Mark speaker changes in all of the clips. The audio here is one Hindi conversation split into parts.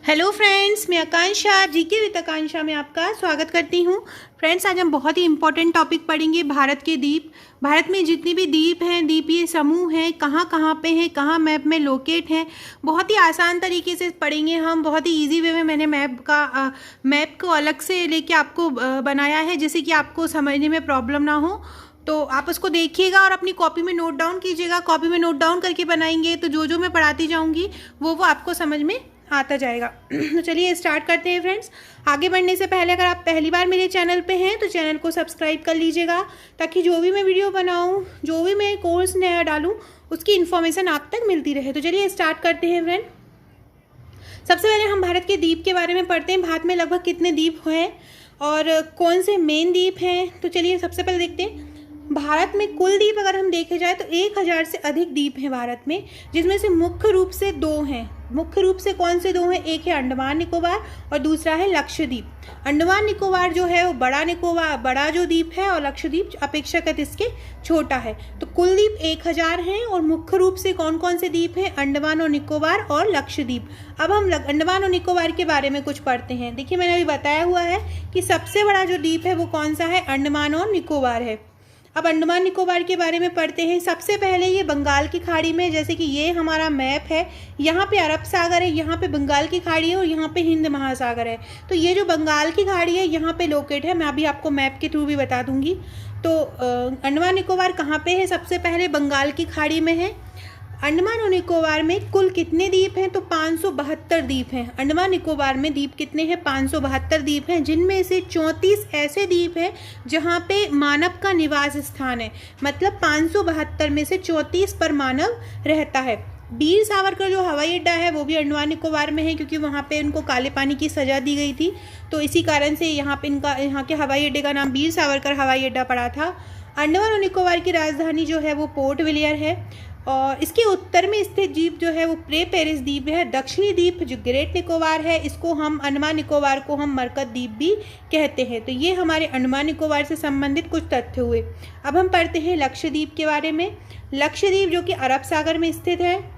Speaker 1: हेलो फ्रेंड्स, मैं आकांक्षा जीके विद आकांक्षा में आपका स्वागत करती हूँ। फ्रेंड्स, आज हम बहुत ही इम्पोर्टेंट टॉपिक पढ़ेंगे, भारत के द्वीप। भारत में जितने भी द्वीप हैं, द्वीपीय समूह हैं, कहाँ कहाँ पे हैं, कहाँ मैप में लोकेट हैं, बहुत ही आसान तरीके से पढ़ेंगे हम। बहुत ही इजी वे में मैंने मैप को अलग से लेके आपको बनाया है, जिससे कि आपको समझने में प्रॉब्लम ना हो। तो आप उसको देखिएगा और अपनी कॉपी में नोट डाउन कीजिएगा। कॉपी में नोट डाउन करके बनाएंगे तो जो जो मैं पढ़ाती जाऊँगी वो आपको समझ में आता जाएगा। तो चलिए स्टार्ट करते हैं फ्रेंड्स। आगे बढ़ने से पहले अगर आप पहली बार मेरे चैनल पे हैं तो चैनल को सब्सक्राइब कर लीजिएगा, ताकि जो भी मैं वीडियो बनाऊं, जो भी मैं कोर्स नया डालूं, उसकी इन्फॉर्मेशन आप तक मिलती रहे। तो चलिए स्टार्ट करते हैं फ्रेंड। सबसे पहले हम भारत के द्वीप के बारे में पढ़ते हैं। भारत में लगभग कितने द्वीप हैं और कौन से मेन द्वीप हैं। तो चलिए सबसे पहले देखते हैं। भारत में कुल द्वीप अगर हम देखे जाए तो 1000 से अधिक द्वीप हैं भारत में, जिसमें से मुख्य रूप से दो हैं। मुख्य रूप से कौन से दो हैं? एक है अंडमान निकोबार और दूसरा है लक्षद्वीप। अंडमान निकोबार जो है वो बड़ा जो द्वीप है, और लक्षद्वीप अपेक्षाकृत इसके छोटा है। तो कुल द्वीप 1000 हैं और मुख्य रूप से कौन कौन से द्वीप हैं? अंडमान और निकोबार और लक्षद्वीप। अब हम अंडमान और निकोबार के बारे में कुछ पढ़ते हैं। देखिए, मैंने अभी बताया हुआ है कि सबसे बड़ा जो द्वीप है वो कौन सा है? अंडमान और निकोबार है। अब अंडमान निकोबार के बारे में पढ़ते हैं। सबसे पहले ये बंगाल की खाड़ी में, जैसे कि ये हमारा मैप है, यहाँ पे अरब सागर है, यहाँ पे बंगाल की खाड़ी है और यहाँ पे हिंद महासागर है। तो ये जो बंगाल की खाड़ी है यहाँ पे लोकेट है। मैं अभी आपको मैप के थ्रू भी बता दूंगी। तो अंडमान निकोबार कहाँ पे है? सबसे पहले बंगाल की खाड़ी में है। अंडमान और निकोबार में कुल कितने द्वीप हैं? तो 572 द्वीप हैं। अंडमान निकोबार में द्वीप कितने हैं? 572 द्वीप हैं, जिनमें से 34 ऐसे द्वीप हैं जहां पे मानव का निवास स्थान है। मतलब 572 में से 34 पर मानव रहता है। वीर सावरकर जो हवाई अड्डा है वो भी अंडमान निकोबार में है, क्योंकि वहाँ पे उनको काले पानी की सज़ा दी गई थी। तो इसी कारण से यहाँ के हवाई अड्डे का नाम वीर सावरकर हवाई अड्डा पड़ा था। अंडमान और निकोबार की राजधानी जो है वो पोर्ट विलियर है, और इसके उत्तर में स्थित द्वीप जो है वो प्रे पेरिस द्वीप है। दक्षिणी द्वीप जो ग्रेट निकोबार है, इसको हम अंडमान निकोबार को हम मरकत द्वीप भी कहते हैं। तो ये हमारे अंडमान निकोबार से संबंधित कुछ तथ्य हुए। अब हम पढ़ते हैं लक्षद्वीप के बारे में। लक्षद्वीप जो कि अरब सागर में स्थित है।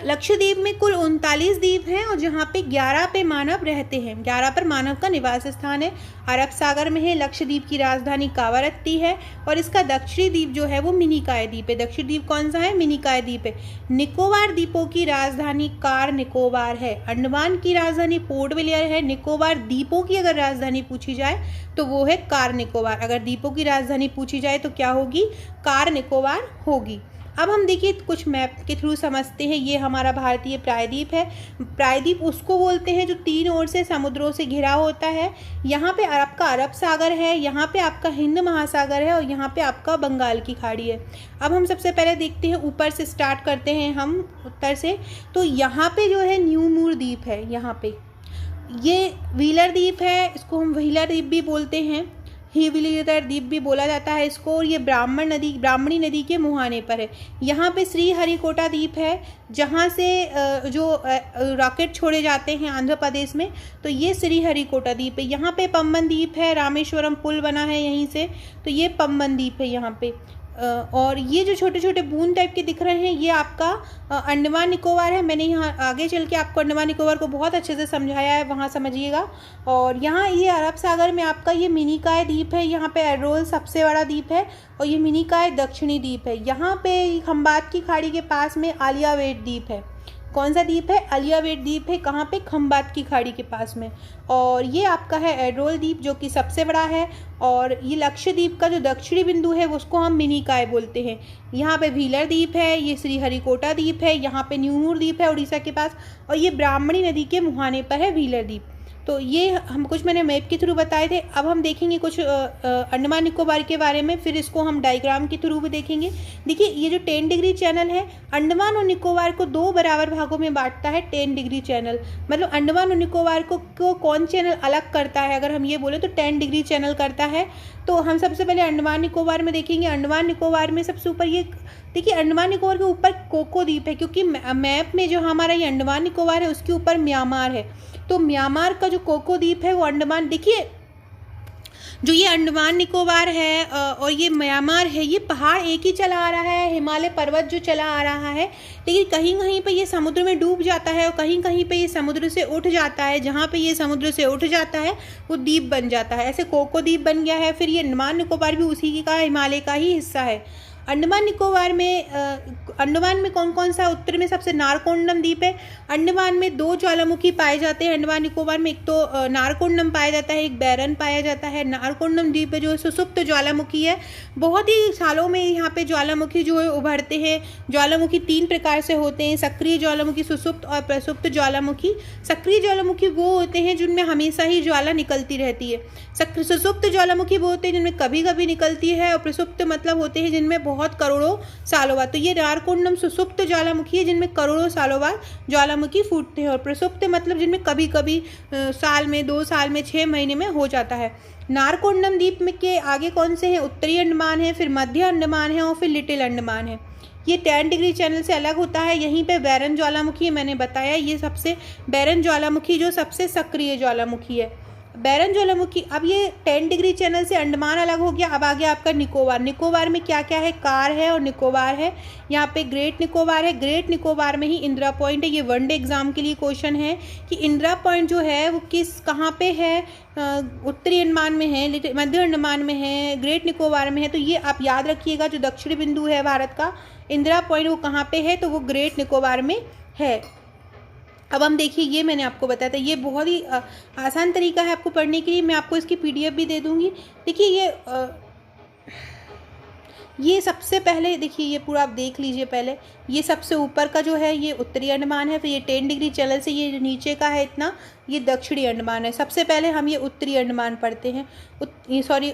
Speaker 1: लक्षद्वीप में कुल 39 द्वीप हैं और जहाँ पे 11 पे मानव रहते हैं। 11 पर मानव का निवास स्थान है। अरब सागर में है। लक्षद्वीप की राजधानी कावारत्ती है और इसका दक्षिणी द्वीप जो है वो मिनिकॉय द्वीप है। दक्षिणी द्वीप कौन सा है? मिनिकॉय द्वीप है। निकोबार द्वीपों की राजधानी कार निकोबार है। अंडमान की राजधानी पोर्ट विलियर है। निकोबार द्वीपों की अगर राजधानी पूछी जाए तो वो है कार निकोबार। अगर द्वीपों की राजधानी पूछी जाए तो क्या होगी? कार निकोबार होगी। अब हम देखिए कुछ मैप के थ्रू समझते हैं। ये हमारा भारतीय प्रायद्वीप है। प्रायद्वीप उसको बोलते हैं जो 3 ओर से समुद्रों से घिरा होता है। यहाँ पे अरब सागर है, यहाँ पे आपका हिंद महासागर है और यहाँ पे आपका बंगाल की खाड़ी है। अब हम सबसे पहले देखते हैं, ऊपर से स्टार्ट करते हैं हम, उत्तर से। तो यहाँ पे जो है न्यू मूर द्वीप है। यहाँ पे ये व्हीलर द्वीप है, इसको हम व्हीलर द्वीप भी बोलते हैं। व्हीलर द्वीप भी बोला जाता है इसको। और ये ब्राह्मणी नदी के मुहाने पर है। यहाँ पे श्रीहरिकोटा द्वीप है, जहाँ से जो रॉकेट छोड़े जाते हैं आंध्र प्रदेश में, तो ये श्रीहरिकोटा द्वीप है। यहाँ पे पम्बन द्वीप है, रामेश्वरम पुल बना है यहीं से, तो ये पम्बन द्वीप है यहाँ पे। और ये जो छोटे छोटे बूंद टाइप के दिख रहे हैं ये आपका अंडमान निकोबार है। मैंने यहाँ आगे चल के आपको अंडमान निकोबार को बहुत अच्छे से समझाया है, वहाँ समझिएगा। और यहाँ ये अरब सागर में आपका ये मिनिकॉय द्वीप है। यहाँ पे एरोल सबसे बड़ा द्वीप है और ये मिनिकॉय दक्षिणी द्वीप है। यहाँ पे खंबात की खाड़ी के पास में आलियावेट द्वीप है। कौन सा द्वीप है? आलियावेट द्वीप है। कहाँ पे? खंबात की खाड़ी के पास में। और ये आपका है एरोल द्वीप, जो कि सबसे बड़ा है। और ये लक्षद्वीप का जो दक्षिणी बिंदु है उसको हम मिनिकॉय बोलते हैं। यहाँ पे व्हीलर द्वीप है, ये श्रीहरिकोटा द्वीप है, यहाँ पे न्यूमूर द्वीप है उड़ीसा के पास, और ये ब्राह्मणी नदी के मुहाने पर है व्हीलर द्वीप। तो ये हम कुछ मैंने मैप के थ्रू बताए थे। अब हम देखेंगे कुछ अंडमान निकोबार के बारे में, फिर इसको हम डायग्राम के थ्रू भी देखेंगे। देखिए, ये जो 10 डिग्री चैनल है, अंडमान और निकोबार को 2 बराबर भागों में बांटता है। 10 डिग्री चैनल मतलब अंडमान और निकोबार को कौन चैनल अलग करता है? अगर हम ये बोले तो 10 डिग्री चैनल करता है। तो हम सबसे पहले अंडमान निकोबार में देखेंगे। अंडमान निकोबार में सबसे ऊपर ये देखिए, अंडमान निकोबार के ऊपर कोको द्वीप है, क्योंकि मैप में जो हमारा ये अंडमान निकोबार है उसके ऊपर म्यांमार है। तो म्यांमार का जो कोको द्वीप है वो अंडमान, देखिए जो ये अंडमान निकोबार है और ये म्यांमार है, ये पहाड़ एक ही चला आ रहा है, हिमालय पर्वत जो चला आ रहा है, लेकिन कहीं कहीं पे ये समुद्र में डूब जाता है और कहीं कहीं पे ये समुद्र से उठ जाता है। जहाँ पे ये समुद्र से उठ जाता है वो द्वीप बन जाता है, ऐसे कोको द्वीप बन गया है। फिर ये अंडमान निकोबार भी उसी का हिमालय का ही हिस्सा है। अंडमान निकोबार में अंडमान में कौन कौन सा, उत्तर में सबसे नारकोंडम द्वीप है। अंडमान में 2 ज्वालामुखी पाए जाते हैं। अंडमान निकोबार में एक तो नारकोंडम पाया जाता है, एक बैरन पाया जाता है। नारकोंडम द्वीप जो है सुसुप्त ज्वालामुखी है। बहुत ही सालों में यहाँ पे ज्वालामुखी जो है उभरते हैं। ज्वालामुखी 3 प्रकार से होते हैं, सक्रिय ज्वालामुखी, सुसुप्त और प्रसुप्त ज्वालामुखी। सक्रिय ज्वालामुखी वो होते हैं जिनमें हमेशा ही ज्वाला निकलती रहती है। सुसुप्त ज्वालामुखी वो होते हैं जिनमें कभी कभी निकलती है, और प्रसुप्त मतलब होते हैं जिनमें बहुत करोड़ों सालों बाद। तो ये नारकोंडम सुसुप्त ज्वालामुखी है जिनमें करोड़ों सालों बाद ज्वालामुखी फूटते हैं, और प्रसुप्त मतलब जिनमें कभी कभी साल में, 2 साल में, 6 महीने में हो जाता है। नारकोंडम द्वीप में के आगे कौन से हैं? उत्तरी अंडमान है, फिर मध्य अंडमान है और फिर लिटिल अंडमान है। ये 10 डिग्री चैनल से अलग होता है। यहीं पे बैरन ज्वालामुखी मैंने बताया, ये सबसे बैरन ज्वालामुखी जो सबसे सक्रिय ज्वालामुखी है, बैरन ज्वालामुखी। अब ये 10 डिग्री चैनल से अंडमान अलग हो गया। अब आ गया आपका निकोबार। निकोबार में क्या क्या है? कार है और निकोबार है। यहाँ पे ग्रेट निकोबार है। ग्रेट निकोबार में ही इंदिरा पॉइंट है। ये वनडे एग्जाम के लिए क्वेश्चन है कि इंदिरा पॉइंट जो है वो कहाँ पे है? उत्तरी अंडमान में है, मध्य अंडमान में है, ग्रेट निकोबार में है। तो ये आप याद रखिएगा, जो दक्षिणी बिंदु है भारत का इंदिरा पॉइंट वो कहाँ पे है? तो वो ग्रेट निकोबार में है। अब हम देखिए, ये मैंने आपको बताया था, ये बहुत ही आसान तरीका है आपको पढ़ने के लिए। मैं आपको इसकी PDF भी दे दूंगी। देखिए ये सबसे पहले देखिए, ये पूरा आप देख लीजिए। पहले ये सबसे ऊपर का जो है ये उत्तरी अंडमान है, फिर ये 10 डिग्री चैनल से ये नीचे का है इतना, ये दक्षिणी अंडमान है। सबसे पहले हम ये उत्तरी अंडमान पढ़ते हैं,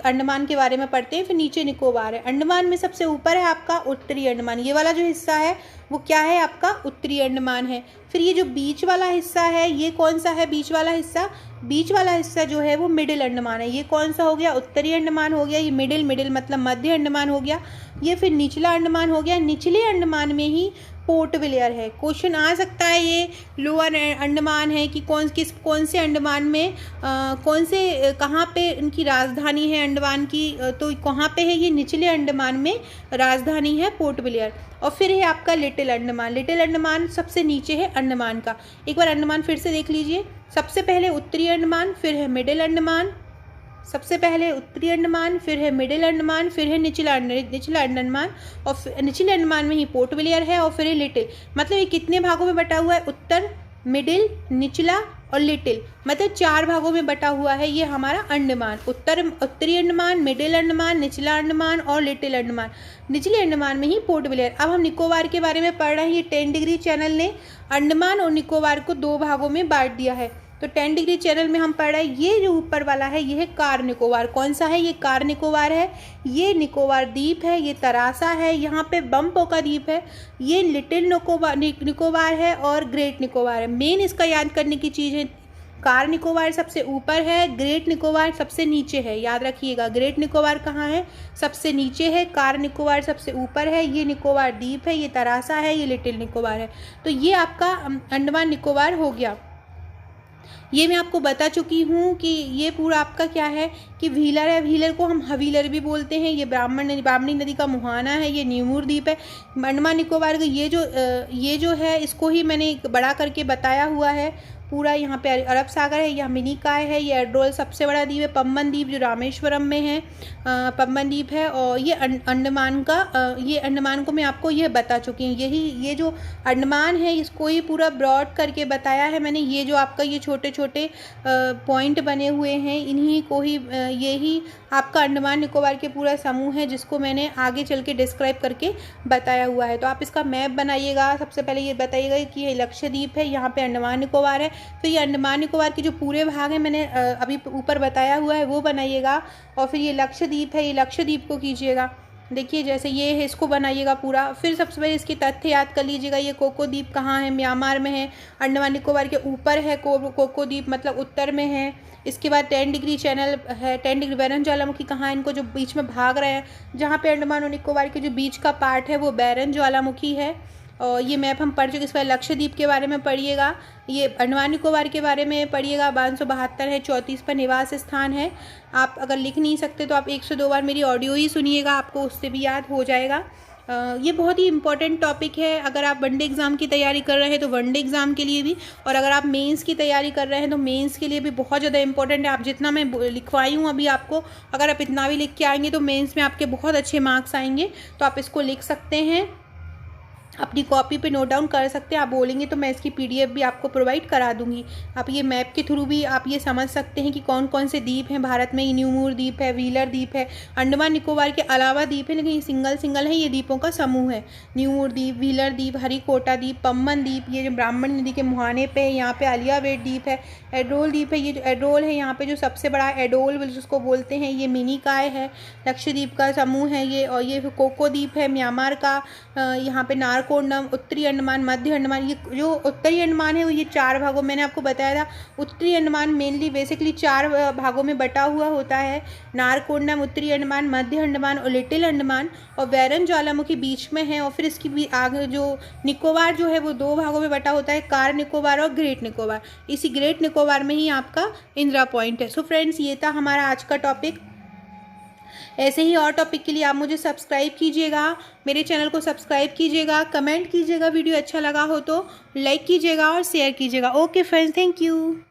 Speaker 1: अंडमान के बारे में पढ़ते हैं, फिर नीचे निकोबार है। अंडमान में सबसे ऊपर है आपका उत्तरी अंडमान, ये वाला जो हिस्सा है वो क्या है? आपका उत्तरी अंडमान है। फिर ये जो बीच वाला हिस्सा है, ये कौन सा है? बीच वाला हिस्सा, बीच वाला हिस्सा जो है वो मिडिल अंडमान है। ये कौन सा हो गया? उत्तरी अंडमान हो गया। ये मिडिल मतलब मध्य अंडमान हो गया। ये फिर निचला अंडमान हो गया। निचले अंडमान में ही पोर्ट ब्लेयर है। क्वेश्चन आ सकता है ये लोअर अंडमान है कि कौन से अंडमान में कहाँ पे इनकी राजधानी है अंडमान की, तो कहाँ पे है? ये निचले अंडमान में राजधानी है पोर्ट ब्लेयर। और फिर है आपका लिटिल अंडमान। लिटिल अंडमान सबसे नीचे है अंडमान का। एक बार अंडमान फिर से देख लीजिए। सबसे पहले उत्तरी अंडमान, फिर है मिडिल अंडमान, सबसे पहले उत्तरी अंडमान, फिर है मिडिल अंडमान, फिर है निचला अंडमान, और निचले अंडमान में ही पोर्ट ब्लेयर है, और फिर है लिटिल। मतलब ये कितने भागों में बटा हुआ है? उत्तर, मिडिल, निचला और लिटिल, मतलब 4 भागों में बटा हुआ है ये हमारा अंडमान। उत्तरी अंडमान, मिडिल अंडमान, निचला अंडमान और लिटिल अंडमान। निचले अंडमान में ही पोर्ट ब्लेयर। अब हम निकोबार के बारे में पढ़ रहे हैं। ये 10 डिग्री चैनल ने अंडमान और निकोबार को 2 भागों में बांट दिया है। तो 10 डिग्री चैनल में हम पढ़ रहे हैं, ये जो ऊपर वाला है ये है कार निकोबार। कौन सा है? ये कार निकोबार है। ये निकोबार द्वीप है, ये तरासा है, यहाँ पे बमपोका द्वीप है। ये लिटिल निकोबार है और ग्रेट निकोबार है। मेन इसका याद करने की चीज़ है, कार निकोबार सबसे ऊपर है, ग्रेट निकोबार सबसे नीचे है। याद रखिएगा, ग्रेट निकोबार कहाँ है? सबसे नीचे है, कार निकोबार सबसे ऊपर है। ये निकोबार द्वीप है, ये तरासा है, ये लिटिल निकोबार है। तो ये आपका अंडमान निकोबार हो गया। ये मैं आपको बता चुकी हूँ कि ये पूरा आपका क्या है कि व्हीलर है। व्हीलर को हम हवीलर भी बोलते हैं। ये ब्राह्मणी नदी का मुहाना है। ये न्यूमूर द्वीप है। अंडमान निकोबार का ये जो है इसको ही मैंने बड़ा करके बताया हुआ है पूरा। यहाँ पे अरब सागर है, यह मिनीकॉय है, ये एड्रोल सबसे बड़ा द्वीप है, पम्बन द्वीप जो रामेश्वरम में है, पम्बन द्वीप है। और ये अंडमान को मैं आपको ये बता चुकी हूँ। ये जो अंडमान है इसको ही पूरा ब्रॉड करके बताया है मैंने। ये जो आपका ये छोटे छोटे पॉइंट बने हुए हैं, इन्हीं को ही यही आपका अंडमान निकोबार के पूरा समूह है, जिसको मैंने आगे चल के डिस्क्राइब करके बताया हुआ है। तो आप इसका मैप बनाइएगा। सबसे पहले ये बताइएगा कि ये लक्षद्वीप है, यहाँ पे अंडमान निकोबार है। फिर ये अंडमान निकोबार के जो पूरे भाग हैं मैंने अभी ऊपर बताया हुआ है वो बनाइएगा। और फिर ये लक्षद्वीप है, ये लक्षद्वीप को कीजिएगा। देखिए जैसे ये है, इसको बनाइएगा पूरा। फिर सबसे पहले इसके तथ्य याद कर लीजिएगा। ये कोको द्वीप कहाँ है? म्यांमार में है। अंडमान निकोबार के ऊपर है कोको द्वीप, मतलब उत्तर में है। इसके बाद 10 डिग्री चैनल है। 10 डिग्री बैरन ज्वालामुखी कहाँ है? इनको जो बीच में भाग रहे हैं, जहाँ पे अंडमान और निकोबार के जो बीच का पार्ट है वो बैरन ज्वालामुखी है। और ये मैप हम पढ़ चुके। इसके बाद लक्षद्वीप के बारे में पढ़िएगा, ये अंडमान निकोबार के बारे में पढ़िएगा। 1272 है, 34 पर निवास स्थान है। आप अगर लिख नहीं सकते तो आप 102 बार मेरी ऑडियो ही सुनिएगा, आपको उससे भी याद हो जाएगा। ये बहुत ही इंपॉर्टेंट टॉपिक है। अगर आप वनडे एग्ज़ाम की तैयारी कर रहे हैं तो वनडे एग्ज़ाम के लिए भी, और अगर आप मेंस की तैयारी कर रहे हैं तो मेंस के लिए भी बहुत ज़्यादा इंपॉर्टेंट है। आप जितना मैं लिखवाई हूँ अभी आपको, अगर आप इतना भी लिख के आएंगे तो मेंस में आपके बहुत अच्छे मार्क्स आएंगे। तो आप इसको लिख सकते हैं, अपनी कॉपी पे नोट डाउन कर सकते हैं। आप बोलेंगे तो मैं इसकी पीडीएफ भी आपको प्रोवाइड करा दूंगी। आप ये मैप के थ्रू भी आप ये समझ सकते हैं कि कौन कौन से द्वीप हैं भारत में। न्यूमूर द्वीप है, व्हीलर द्वीप है, अंडमान निकोबार के अलावा द्वीप है, लेकिन ये सिंगल सिंगल है, ये द्वीपों का समूह है। न्यूमूर द्वीप, व्हीलर द्वीप, हरिकोटा द्वीप, पम्बन द्वीप, ये जो ब्राह्मण नदी के मुहाने पे है, यहाँ पे आलियावेट द्वीप है, एड्रोल द्वीप है। ये जो एड्रोल है यहाँ पे जो सबसे बड़ा एडोल जिसको बोलते हैं, ये मिनीकाय है, लक्षद्वीप का समूह है ये। और ये कोको द्वीप है म्यांमार का, यहाँ पे नारकोंडम, उत्तरी अंडमान, मध्य अंडमान। ये जो उत्तरी अंडमान है वो ये 4 भागों, मैंने आपको बताया था उत्तरी अंडमान मेनली बेसिकली 4 भागों में बटा हुआ होता है। नारकोंडम, उत्तरी अंडमान, मध्य अंडमान और लिटिल अंडमान, और वैरन ज्वालामुखी बीच में है। और फिर इसकी भी आगे जो निकोबार जो है वो 2 भागों में बटा होता है, कार निकोबार और ग्रेट निकोबार। इसी ग्रेट निकोबार में ही आपका इंदिरा पॉइंट है। सो फ्रेंड्स, ये था हमारा आज का टॉपिक। ऐसे ही और टॉपिक के लिए आप मुझे सब्सक्राइब कीजिएगा, मेरे चैनल को सब्सक्राइब कीजिएगा, कमेंट कीजिएगा, वीडियो अच्छा लगा हो तो लाइक कीजिएगा और शेयर कीजिएगा। Okay friends, thank you.